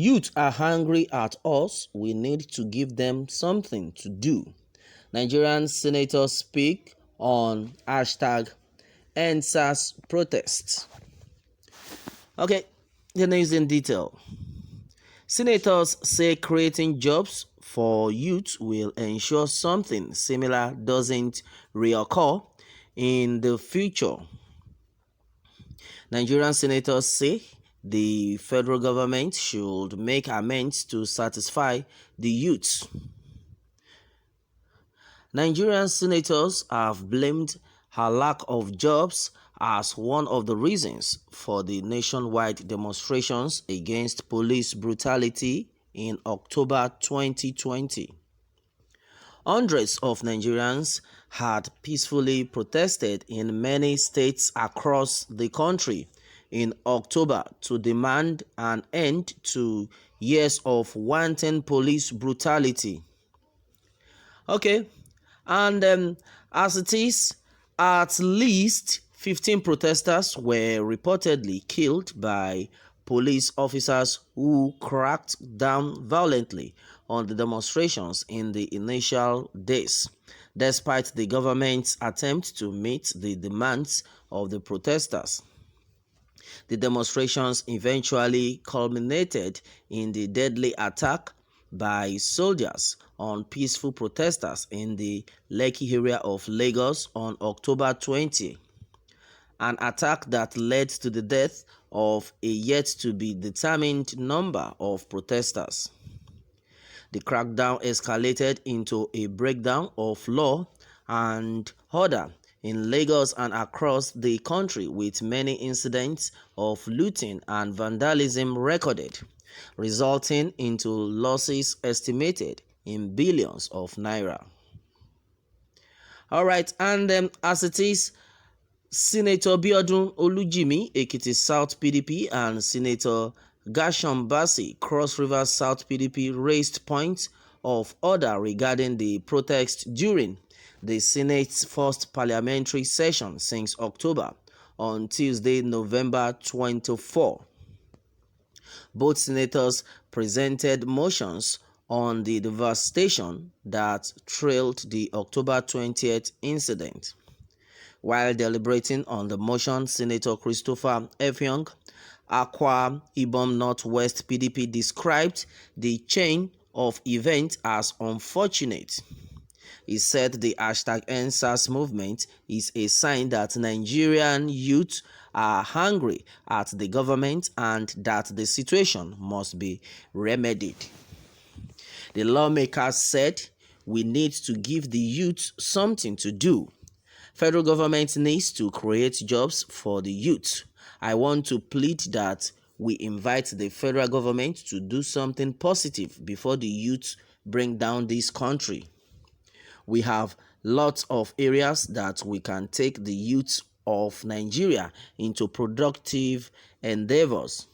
Youth are angry at us. We need to give them something to do. Nigerian senators speak on hashtag EndSARS protests. Okay, the news in detail. Senators say creating jobs for youth will ensure something similar doesn't reoccur in the future. Nigerian senators say the federal government should make amends to satisfy the youth. Nigerian senators have blamed her lack of jobs as one of the reasons for the nationwide demonstrations against police brutality in October 2020. Hundreds of Nigerians had peacefully protested in many states across the country in October to demand an end to years of wanton police brutality. Okay, and as it is, at least 15 protesters were reportedly killed by police officers who cracked down violently on the demonstrations in the initial days, despite the government's attempt to meet the demands of the protesters. The demonstrations eventually culminated in the deadly attack by soldiers on peaceful protesters in the Lekki area of Lagos on October 20, an attack that led to the death of a yet-to-be-determined number of protesters. The crackdown escalated into a breakdown of law and order in Lagos and across the country, with many incidents of looting and vandalism recorded, resulting into losses estimated in billions of naira. All right, and as it is, Senator Biodun Olujimi, Ekiti South PDP, and Senator Gasham Bassi, Cross River South PDP, raised points of order regarding the protest during the Senate's first parliamentary session since October on Tuesday, November 24. Both senators presented motions on the devastation that trailed the October 20th incident. While deliberating on the motion, Senator Christopher Effiong, Akwa Ibom Northwest PDP, described the chain of events as unfortunate. He said the hashtag EndSARS movement is a sign that Nigerian youth are angry at the government and that the situation must be remedied. The lawmakers said, "We need to give the youth something to do. Federal government needs to create jobs for the youth. I want to plead that we invite the federal government to do something positive before the youth bring down this country. We have lots of areas that we can take the youth of Nigeria into productive endeavors."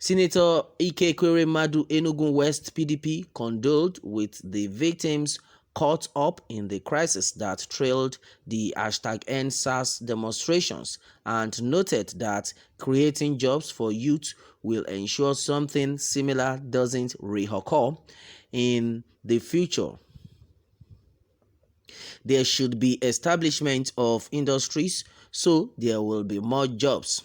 Senator Ike Madu, Enugu West PDP, condoled with the victims caught up in the crisis that trailed the hashtag EndSARS demonstrations and noted that creating jobs for youth will ensure something similar doesn't reoccur in the future. There should be establishment of industries so there will be more jobs.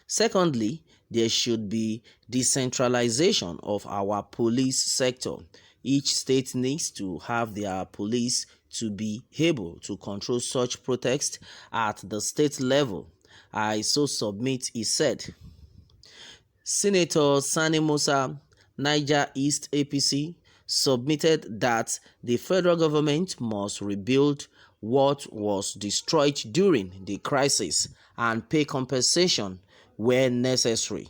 Secondly, there should be decentralization of our police sector. Each state needs to have their police to be able to control such protests at the state level. I so submit, he said. Senator Sani Musa, Niger East APC, submitted that the federal government must rebuild what was destroyed during the crisis and pay compensation where necessary.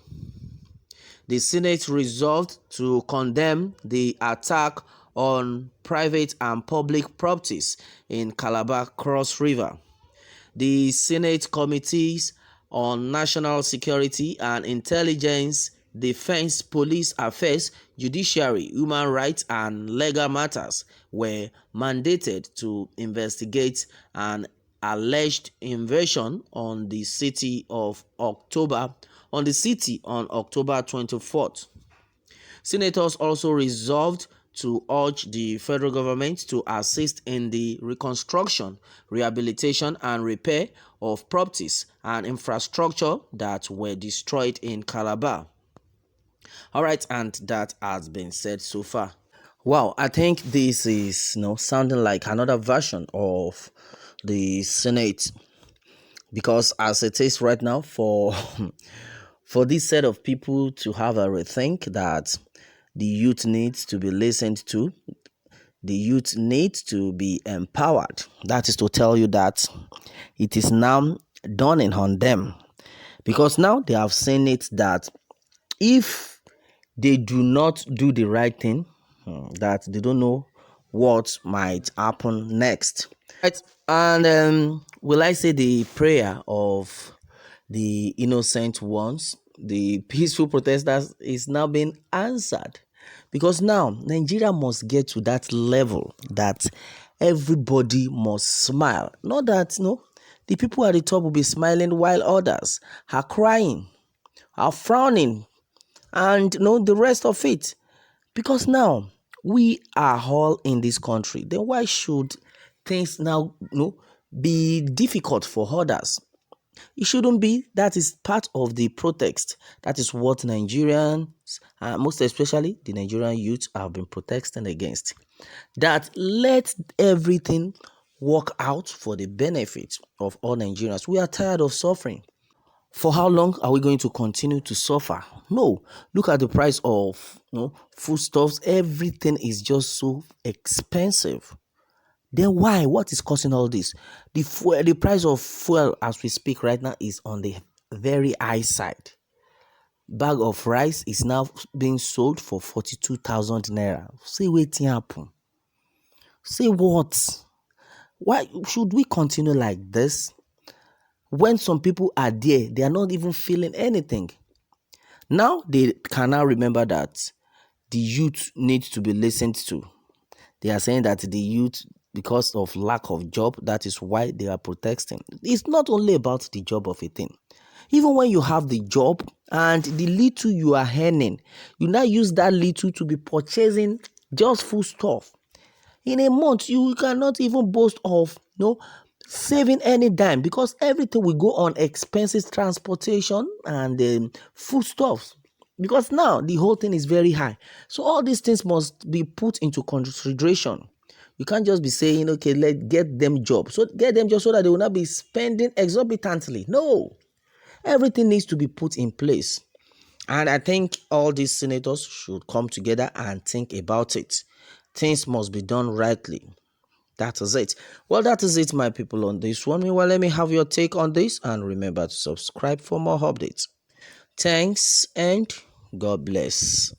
The Senate resolved to condemn the attack on private and public properties in Calabar Cross River. The Senate Committees on National Security and Intelligence, Defense, Police Affairs, Judiciary, Human Rights, and Legal Matters were mandated to investigate an alleged invasion on the city on October 24th. Senators also resolved to urge the federal government to assist in the reconstruction, rehabilitation, and repair of properties and infrastructure that were destroyed in Calabar. All right, and that has been said so far. Wow, I think this is sounding like another version of the Senate, because as it is right now, for for this set of people to have a rethink that the youth needs to be listened to, the youth needs to be empowered. That is to tell you that it is now dawning on them, because now they have seen it that if they do not do the right thing, that they don't know what might happen next. Right. And will I say the prayer of the innocent ones, the peaceful protesters, is now being answered? Because now Nigeria must get to that level that everybody must smile. Not that the people at the top will be smiling while others are crying, are frowning, and the rest of it. Because now we are all in this country. Then why should things now be difficult for others? It shouldn't be. That is part of the protest. That is what Nigerians, most especially the Nigerian youth, have been protesting against. That let everything work out for the benefit of all Nigerians. We are tired of suffering. For how long are we going to continue to suffer? No. Look at the price of foodstuffs. Everything is just so expensive. Then why? What is causing all this? The price of fuel as we speak right now is on the very high side. Bag of rice is now being sold for 42,000 naira. Say wetin happen? Say what? Why should we continue like this? When some people are there, they are not even feeling anything. Now they can now remember that the youth needs to be listened to. They are saying that the youth, because of lack of job, that is why they are protesting. It's not only about the job of a thing. Even when you have the job and the little you are earning, you now use that little to be purchasing just food stuff. In a month, you cannot even boast of saving any dime, because everything will go on expenses, transportation, and foodstuffs. Because now the whole thing is very high. So all these things must be put into consideration. You can't just be saying, okay, let's get them jobs. So get them jobs so that they will not be spending exorbitantly. No. Everything needs to be put in place. And I think all these senators should come together and think about it. Things must be done rightly. That is it. Well, that is it, my people, on this one. Meanwhile, let me have your take on this, and remember to subscribe for more updates. Thanks, and God bless.